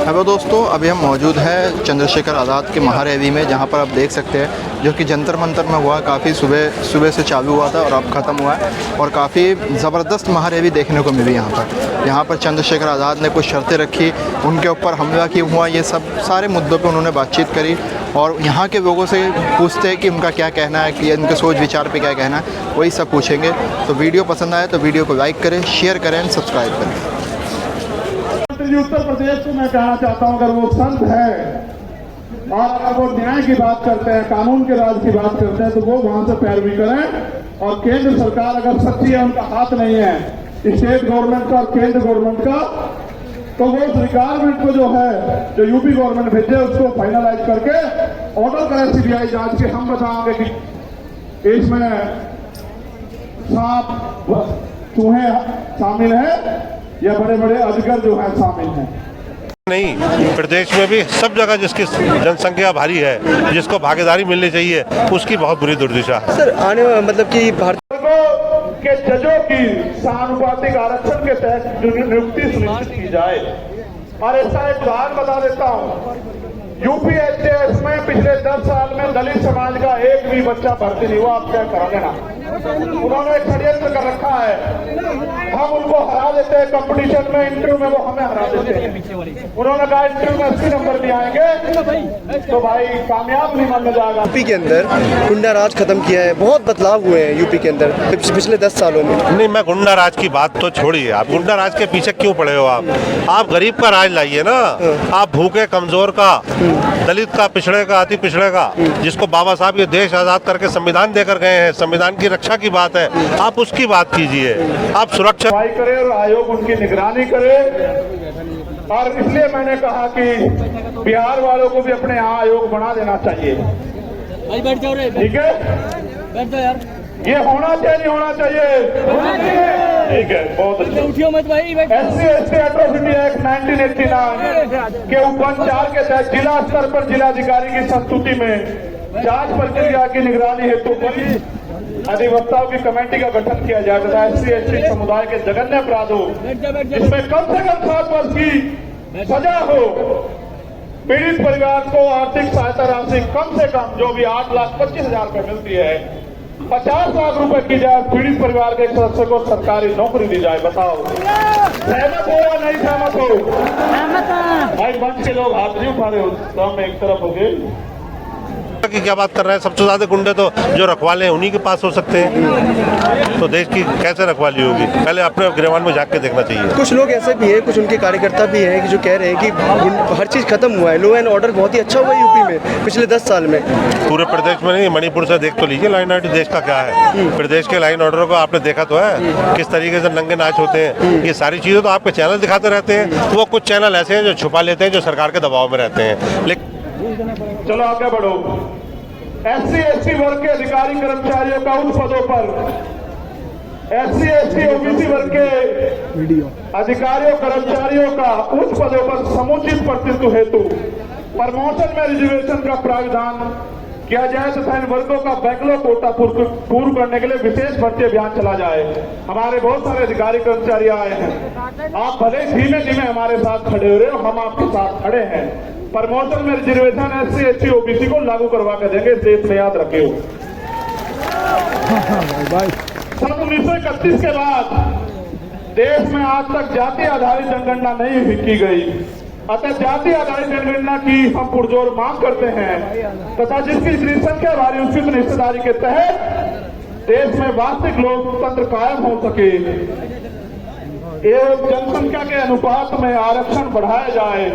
Hello दोस्तों, अभी हम मौजूद हैं चंद्रशेखर आज़ाद के महारैली में, जहां पर आप देख सकते हैं जो कि जंतर मंतर में हुआ। काफ़ी सुबह से चालू हुआ था और अब ख़त्म हुआ है और काफ़ी ज़बरदस्त महारैली देखने को मिली यहाँ पर चंद्रशेखर आज़ाद ने कुछ शर्तें रखी, उनके ऊपर हमला क्यों हुआ, ये सब सारे मुद्दों पर उन्होंने बातचीत करी और यहाँ के लोगों से पूछते हैं कि उनका क्या कहना है, कि उनके सोच विचार पे क्या कहना है, वही सब पूछेंगे। तो वीडियो पसंद आए तो वीडियो को लाइक करें, शेयर करें, सब्सक्राइब करें। उत्तर प्रदेश को मैं कहना चाहता हूं, अगर वो संत है और अगर वो न्याय की बात करते हैं, कानून के राज की बात करते हैं, तो वो वहां से पैरवी करें। और केंद्र सरकार अगर सच्ची है, उनका हाथ नहीं है स्टेट गवर्नमेंट का और केंद्र गवर्नमेंट का, तो वो उस रिक्वायरमेंट को जो है, जो यूपी गवर्नमेंट भेजे, उसको फाइनलाइज करके ऑर्डर करें सीबीआई जांच के। हम बताएंगे कि इसमें सांप चूहे शामिल है या बड़े बड़े अजगर जो है शामिल हैं। नहीं, प्रदेश में भी सब जगह जिसकी जनसंख्या भारी है, जिसको भागीदारी मिलनी चाहिए, उसकी बहुत बुरी दुर्दशा है। सर आने मतलब कि भारत के जजों की समानुपातिक आरक्षण के तहत जो नियुक्ति सुनिश्चित की जाए। और ऐसा एक उदाहरण बता देता हूँ, यूपीएचएस में पिछले 10 साल में दलित समाज का एक भी बच्चा भर्ती नहीं हुआ। आप क्या करा देना, उन्होंने एक षड्यंत्र कर रखा है। हम उनको हरा देते हैं कंपटीशन में, इंटरव्यू में वो हमें हरा देते हैं। उन्होंने कहा इंटरव्यू में 80 नंबर भी आएंगे तो भाई कामयाब नहीं माना जाएगा। यूपी के अंदर गुंडा राज खत्म किया है, बहुत बदलाव हुए हैं यूपी के अंदर पिछले 10 सालों में। नहीं, मैं गुंडा राज की बात तो छोड़िए, आप गुंडा राज के पीछे क्यों पड़े हो? आप गरीब का राज लाइए ना। आप भूखे कमजोर का, दलित का, पिछड़े का, अति पिछड़े का, जिसको बाबा साहब ये देश आजाद करके संविधान देकर गए हैं, संविधान की रक्षा की बात है, आप उसकी बात कीजिए। आप सुरक्षा करे और आयोग उनकी निगरानी करे। और इसलिए मैंने कहा कि बिहार वालों को भी अपने यहाँ आयोग बना देना चाहिए। बैठ जाओ रे, ठीक है, बैठ जाओ यार। ये होना चाहिए, नहीं होना चाहिए? ठीक है, बहुत अच्छा। उठियो मत भाई। SC/ST एट्रोसिटी एक्ट 1989 के उपबंध 4 के तहत जिला स्तर पर जिलाधिकारी की संस्तुति में जांच प्रक्रिया की निगरानी हेतु अधिवक्ताओं की कमेटी का गठन किया जाए तथा SC/ST समुदाय के जघन्य अपराधों जिसमें कम से कम 7 वर्ष की सजा हो, पीड़ित परिवार को आर्थिक सहायता राशि कम से कम जो भी 8,25,000 रुपए मिलती है 50 लाख रुपए की जाए। पीड़ित परिवार के एक सदस्य को सरकारी नौकरी दी जाए। बताओ सहमत हो या नहीं सहमत हो? भाई मंच के लोग हाथ नहीं उठा रहे हो, तो हम एक तरफ हो गए की क्या बात कर रहे हैं? सबसे ज्यादा गुंडे तो जो रखवाले हैं उन्हीं के पास हो सकते हैं, तो देश की कैसे रखवाली होगी? पहले अपने गिरवान में जाके देखना चाहिए। कुछ लोग ऐसे भी हैं, कुछ उनके कार्यकर्ता भी हैं कि जो कह रहे हैं कि हर चीज़ खत्म हुआ है, लॉ एंड ऑर्डर बहुत ही अच्छा हुआ है यूपी में पिछले 10 साल में। पूरे प्रदेश में नहीं, मणिपुर से देख तो लीजिए लाइन ऑर्डर देश का क्या है। प्रदेश के लाइन ऑर्डर को आपने देखा तो है, किस तरीके से नंगे नाच होते हैं। ये सारी चीजें तो आपके चैनल दिखाते रहते हैं। वो कुछ चैनल ऐसे हैं जो छुपा लेते हैं, जो सरकार के दबाव में रहते हैं। लेकिन चलो आगे बढ़ो। SC/ST वर्ग के अधिकारी कर्मचारियों का उच्च पदों पर, SC/ST OBC वर्ग के अधिकारियों कर्मचारियों का उच्च पदों पर समुचित प्रतिनिधित्व हेतु प्रमोशन में रिजर्वेशन का प्रावधान किया जाए तथा इन वर्गों का बैकलॉग कोटा पूर्ण करने के लिए विशेष भर्ती अभियान चला जाए। हमारे बहुत सारे अधिकारी कर्मचारी आए हैं, आप भले धीमे धीमे हमारे साथ खड़े हो रहे हो, हम आपके साथ खड़े हैं। प्रमोशन में रिजर्वेशन SC/ST OBC को लागू करवा कर देंगे, इस देश में याद रखे हो। सन 1931 के बाद देश में आज तक जाति आधारित जनगणना नहीं की गई, अतः जाति आधारित जनगणना की हम पुरजोर मांग करते हैं तथा जिसकी जनसंख्या भारी उचित हिस्सेदारी के तहत देश में वास्तविक लोकतंत्र कायम हो सके एवं जनसंख्या के अनुपात में आरक्षण बढ़ाया जाए।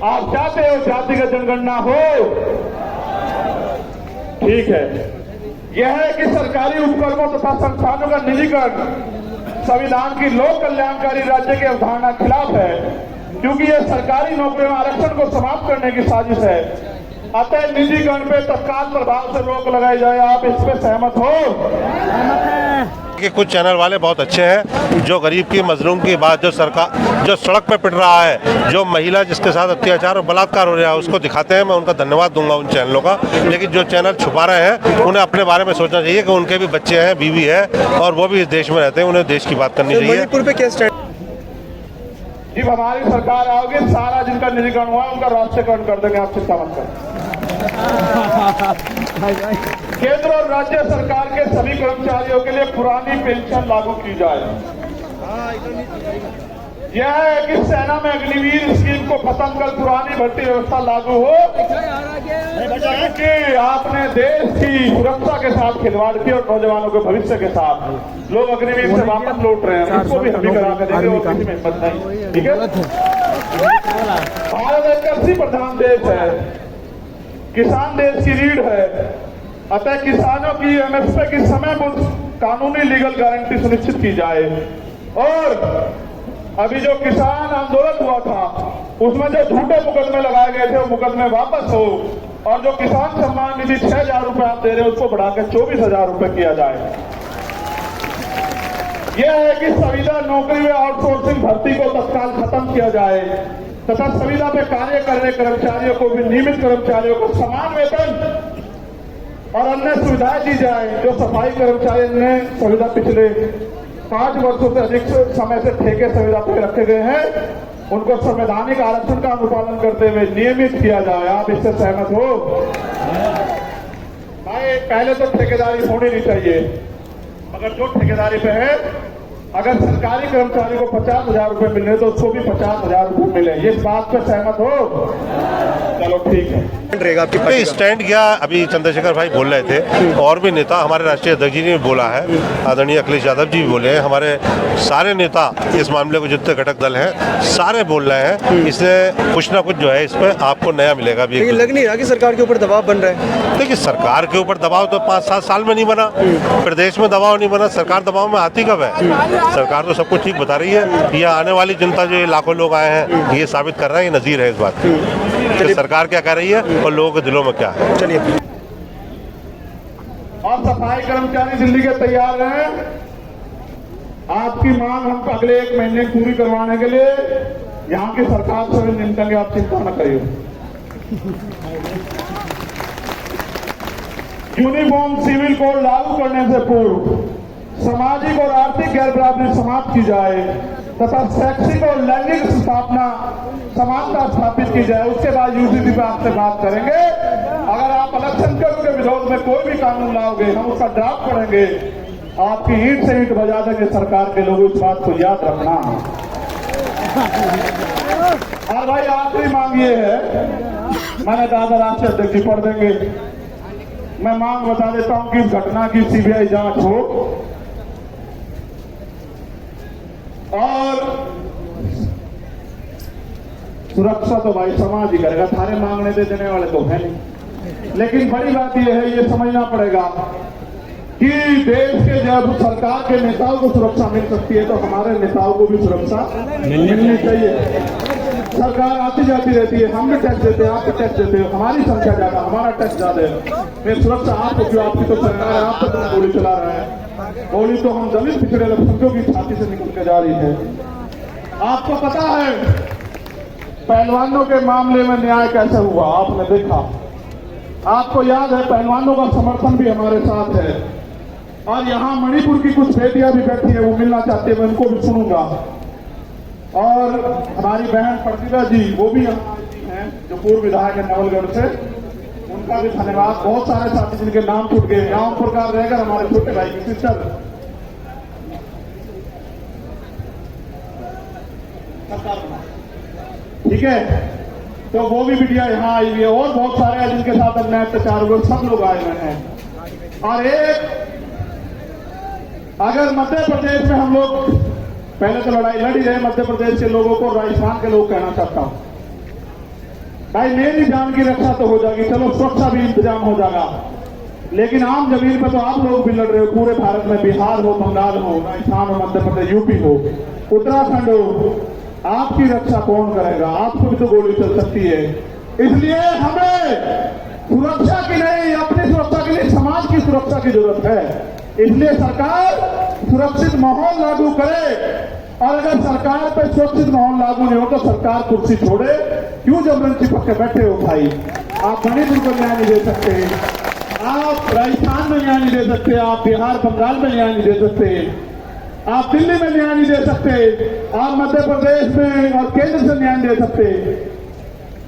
आप चाहते हो जातिगत जनगणना हो? ठीक है। यह है कि सरकारी उपक्रमों तथा संस्थानों का निजीकरण संविधान की लोक कल्याणकारी राज्य की अवधारणा खिलाफ है, क्योंकि यह सरकारी नौकरियों में आरक्षण को समाप्त करने की साजिश है। अतः निजीकरण पे तत्काल प्रभाव से रोक लगाई जाए। आप इस पे सहमत हो? कि कुछ चैनल वाले बहुत अच्छे हैं, जो गरीब की मजलूम की बात, जो सरकार जो सड़क पर पिट रहा है, जो महिला जिसके साथ अत्याचार और बलात्कार हो रहा है, उसको दिखाते हैं। मैं उनका धन्यवाद दूंगा उन चैनलों का। लेकिन जो चैनल छुपा रहे हैं, उन्हें अपने बारे में सोचना चाहिए कि उनके भी बच्चे हैं, बीवी है, और वो भी इस देश में रहते हैं, उन्हें देश की बात करनी चाहिए। मणिपुर पे क्या स्टैंड? जब हमारी सरकार आओगी सारा जिनका निजीकरण हुआ उनका राष्ट्रीयकरण कर देंगे, आप चिंता मत करें। केंद्र और राज्य सरकार के सभी कर्मचारियों के लिए पुरानी पेंशन लागू की जाए। यह है कि सेना में अग्निवीर स्कीम को खत्म कर पुरानी भर्ती व्यवस्था लागू हो, क्योंकि आपने देश की सुरक्षा के साथ खिलवाड़ की और नौजवानों के भविष्य के साथ लोग अग्निवीर से वापस लौट रहे हैं, उसको भी हम ही करा कर देंगे और किसी में हिम्मत नहीं। ठीक है, भारत एक कृषि प्रधान देश है, किसान देश की रीढ़ है, अतः किसानों की एमएसपी की समयबद्ध कानूनी लीगल गारंटी सुनिश्चित की जाए। और अभी जो किसान आंदोलन हुआ था उसमें जो झूठे मुकदमे लगाए गए थे वो मुकदमे वापस हो, और जो किसान सम्मान निधि 6,000 रुपए आप दे रहे हैं उसको बढ़ाकर 24,000 रुपए किया जाए। यह है कि संविदा नौकरी में आउटसोर्सिंग भर्ती को तत्काल खत्म किया जाए तथा संविदा पे कार्य कर रहे कर्मचारियों को भी, नियमित कर्मचारियों को समान वेतन और अन्य सुविधाएं दी जाए। जो सफाई कर्मचारी ने संविदा पिछले 5 वर्षों से अधिक समय से ठेके संविदा पे रखे गए हैं, उनको संवैधानिक आरक्षण का अनुपालन करते हुए नियमित किया जाए। आप इससे सहमत हो? भाई पहले तो ठेकेदारी होनी नहीं चाहिए, मगर जो ठेकेदारी पे है, अगर सरकारी कर्मचारी को 50,000 रुपए मिल रहे तो उसको भी 50,000 रुपए मिले। ये इस बात पे सहमत हो? चलो ठीक है। रहेगा आपकी पार्टी का? स्टैंड किया अभी चंद्रशेखर भाई बोल रहे थे, और भी नेता हमारे राष्ट्रीय अध्यक्ष जी ने बोला है, आदरणीय अखिलेश यादव जी भी बोले हैं, हमारे सारे नेता इस मामले को जितने घटक दल हैं सारे बोल रहे हैं, इसलिए कुछ ना कुछ जो है इस पर आपको नया मिलेगा भी। लेकिन लग नहीं रहा कि सरकार के ऊपर दबाव बन रहा है? देखिए सरकार के ऊपर दबाव तो 5-7 साल में नहीं बना, प्रदेश में दबाव नहीं बना, सरकार दबाव में आती कब है? सरकार तो सब कुछ ठीक बता रही है। यह आने वाली जनता जो लाखों लोग आए हैं ये साबित कर रहा है, ये नजीर है इस बात की सरकार क्या कर रही है और लोगों के दिलों में क्या है। चलिए, और सफाई कर्मचारी दिल्ली के तैयार हैं आपकी मांग हम अगले 1 महीने पूरी करवाने के लिए यहाँ की सरकार से भी निपटेंगे, आप चिंता न करिए। यूनिफॉर्म सिविल कोड लागू करने से पूर्व सामाजिक और आर्थिक गैर बराबरी समाप्त की जाए तथा शैक्षिक और लैंगिक स्थापना समानता स्थापित की जाए। उसके बाद यूसीसी पे आपसे बात करेंगे। अगर आप अल्पसंख्यकों के विरोध में कोई भी कानून लाओगे हम उसका ड्राफ्ट करेंगे, आपकी ईंट से ईंट बजा देंगे। सरकार के लोग इस बात को याद रखना। और भाई आखिरी मांग ये है, मैंने कहा था राष्ट्रीय अध्यक्ष जी पढ़ देंगे, मैं मांग बता देता हूं कि इस घटना की सीबीआई जांच हो और सुरक्षा तो भाई समाज ही करेगा, थारे मांगने दे देने वाले तो है नहीं। लेकिन बड़ी बात यह है, ये समझना पड़ेगा कि देश के जब सरकार के नेताओं को सुरक्षा मिल सकती है तो हमारे नेताओं को भी सुरक्षा मिलनी चाहिए। सरकार आती जाती रहती है, हम भी टैक्स देते हैं, आप भी टैक्स देते हो, हमारी संख्या ज्यादा, हमारा टैक्स ज्यादा है, फिर सुरक्षा आपको क्यों? आपकी तो सरकार है, आप तो गोली चला रहे हैं। गोली तो हम दलित पिछड़े अल्पसंख्यकों की छाती से निकल के जा रही है। आपको पता है पहलवानों के मामले में न्याय कैसे हुआ, आपने देखा, आपको याद है, पहलवानों का समर्थन भी हमारे साथ है। और यहाँ मणिपुर की कुछ बेटियां भी बैठी है, वो मिलना चाहती है, मैं उनको भी सुनूंगा। और हमारी बहन प्रतिभा जी वो भी यहाँ हैं जो पूर्व विधायक है नवलगढ़ से, उनका भी धन्यवाद। बहुत सारे साथी जिनके नाम छूट गए, गांव प्रकार रहेगा हमारे छोटे भाई की सिस्टर ठीक है, तो वो भी बिटिया यहाँ आई हुई है और बहुत सारे हैं जिनके साथ अन्याय अत्याचार हुए, सब लोग आए हुए हैं। और एक अगर मध्य प्रदेश में हम लोग पहले तो लड़ाई लड़ ही रहे मध्य प्रदेश के लोगों को, राजस्थान के लोग कहना चाहता हूं भाई मेरी जान की रक्षा तो हो जाएगी, चलो सुरक्षा भी इंतजाम हो जाएगा, लेकिन आम जमीन पर तो आप लोग भी लड़ रहे हो। पूरे भारत में बिहार हो, बंगाल हो, राजस्थान हो, मध्य प्रदेश, यूपी हो, उत्तराखंड हो, आपकी रक्षा कौन करेगा? आपको भी तो गोली चल सकती है। इसलिए हमें सुरक्षा की नहीं, अपनी सुरक्षा के लिए समाज की सुरक्षा की जरूरत है। इसलिए सरकार सुरक्षित माहौल लागू करे, और अगर सरकार पे सुरक्षित माहौल लागू नहीं हो तो सरकार कुर्सी छोड़े। क्यों जबरन चिपक के बैठे हो भाई? आप मणिपुर को न्याय नहीं दे सकते, आप राजस्थान में न्याय नहीं दे सकते, आप बिहार बंगाल में न्याय नहीं दे सकते, आप दिल्ली में न्याय नहीं दे सकते, आप मध्य प्रदेश में और केंद्र से न्याय दे सकते।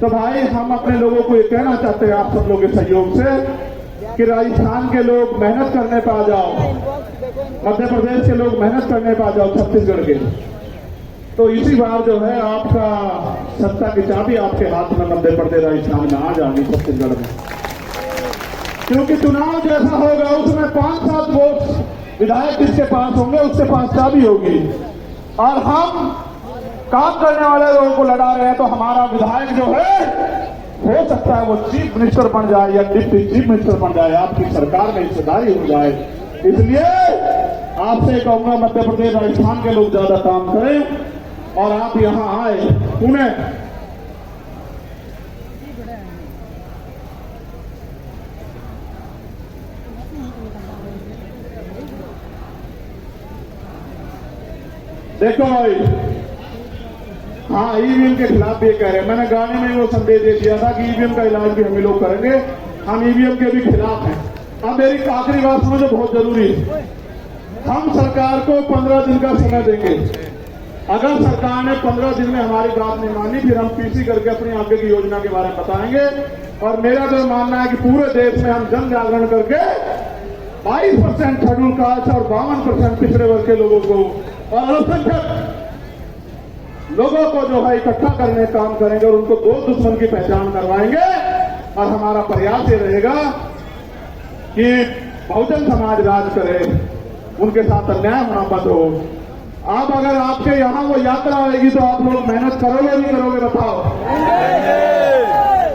तो भाई हम अपने लोगों को ये कहना चाहते हैं आप सब लोगों के सहयोग से कि राजस्थान के लोग मेहनत करने पे आ जाओ, मध्य प्रदेश के लोग मेहनत करने पे आ जाओ, छत्तीसगढ़ के। तो इसी बार जो है आपका सत्ता की चाबी आपके हाथ में मध्य प्रदेश राजस्थान में आ जाएगी, छत्तीसगढ़ में। क्योंकि चुनाव जैसा होगा उसमें 5-7 वोट विधायक जिसके पास होंगे उसके पास चाबी होगी, और हम काम करने वाले लोगों को लड़ा रहे हैं। तो हमारा विधायक जो है हो सकता है वो चीफ मिनिस्टर बन जाए या डिप्टी चीफ मिनिस्टर बन जाए, आपकी सरकार में हिस्सेदारी हो जाए। इसलिए आपसे कहूंगा मध्य प्रदेश राजस्थान के लोग ज्यादा काम करें और आप यहां आए पुणे। देखो भाई, हाँ ईवीएम के खिलाफ भी कह रहे हैं, मैंने गाने में वो संदेश दे दिया था कि ईवीएम का इलाज भी हम लोग करेंगे, हम ईवीएम के भी खिलाफ हैं। अब मेरी आखिरी बात समझो, बहुत जरूरी है। हम सरकार को 15 दिन का समय देंगे। अगर सरकार ने 15 दिन में हमारी बात नहीं मानी, फिर हम पीसी करके अपनी आगे की योजना के बारे में बताएंगे। और मेरा तो मानना है कि पूरे देश में हम जन जागरण करके 22% शेड्यूल कास्ट और 52% पिछड़े वर्ग के लोगों को और अल्पसंख्यक लोगों को जो है इकट्ठा करने का काम करेंगे और उनको दो दुश्मन की पहचान करवाएंगे। और हमारा प्रयास ये रहेगा कि बहुजन समाज राज करे, उनके साथ अन्याय होना बंद हो। आप अगर आपके यहां वो यात्रा आएगी तो आप लोग मेहनत करोगे नहीं करोगे बताओ?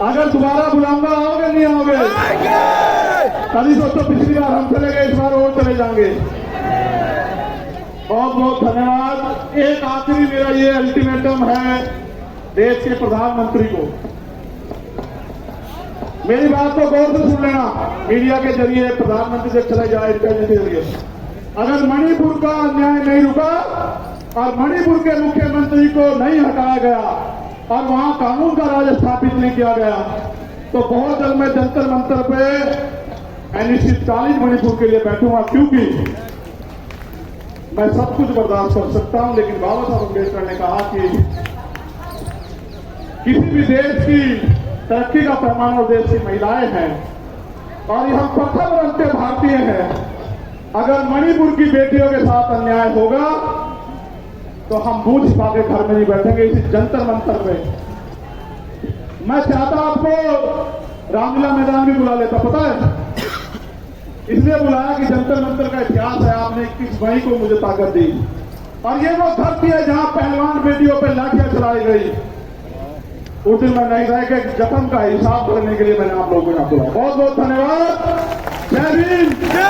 अगर दोबारा बुलाऊंगा आओगे नहीं आओगे? कभी सोचो पिछली बार हम चले गए, इस बार और चले जाएंगे। बहुत बहुत धन्यवाद। एक आखिरी मेरा ये अल्टीमेटम है देश के प्रधानमंत्री को, मेरी बात को गौर से सुन लेना। मीडिया के जरिए प्रधानमंत्री से चले जाए के जरिए, अगर मणिपुर का अन्याय नहीं रुका और मणिपुर के मुख्यमंत्री को नहीं हटाया गया और वहां कानून का राज स्थापित नहीं किया गया, तो बहुत जल्द मैं जंतर मंतर पे अनिश्चितकालीन मणिपुर के लिए बैठूंगा। क्योंकि मैं सब कुछ बर्दाश्त कर सकता हूं, लेकिन बाबा साहब अम्बेडकर ने कहा कि किसी भी देश की तरक्की का पैमाना और देश की महिलाएं हैं और हम प्रथम रंग के भारतीय हैं। अगर मणिपुर की बेटियों के साथ अन्याय होगा तो हम बूझ छिपा के घर में नहीं बैठेंगे, इसी जंतर मंतर में। मैं चाहता आपको रामलीला मैदान भी बुला लेता, पता है इसलिए बुलाया कि जंतर मंतर का इतिहास है। आपने 21 मई को मुझे ताकत दी और ये वो धरती है जहां पहलवान बेटियों पर लाठियां चलाई गई। उस दिन मैं नहीं रह के जख्म का हिसाब करने के लिए मैंने आप लोगों को यहाँ बुलाया। बहुत बहुत धन्यवाद। जय भीम, जय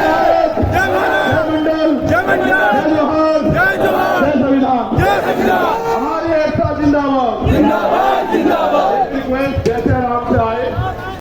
भारत, जय मंडल, जय मंडल।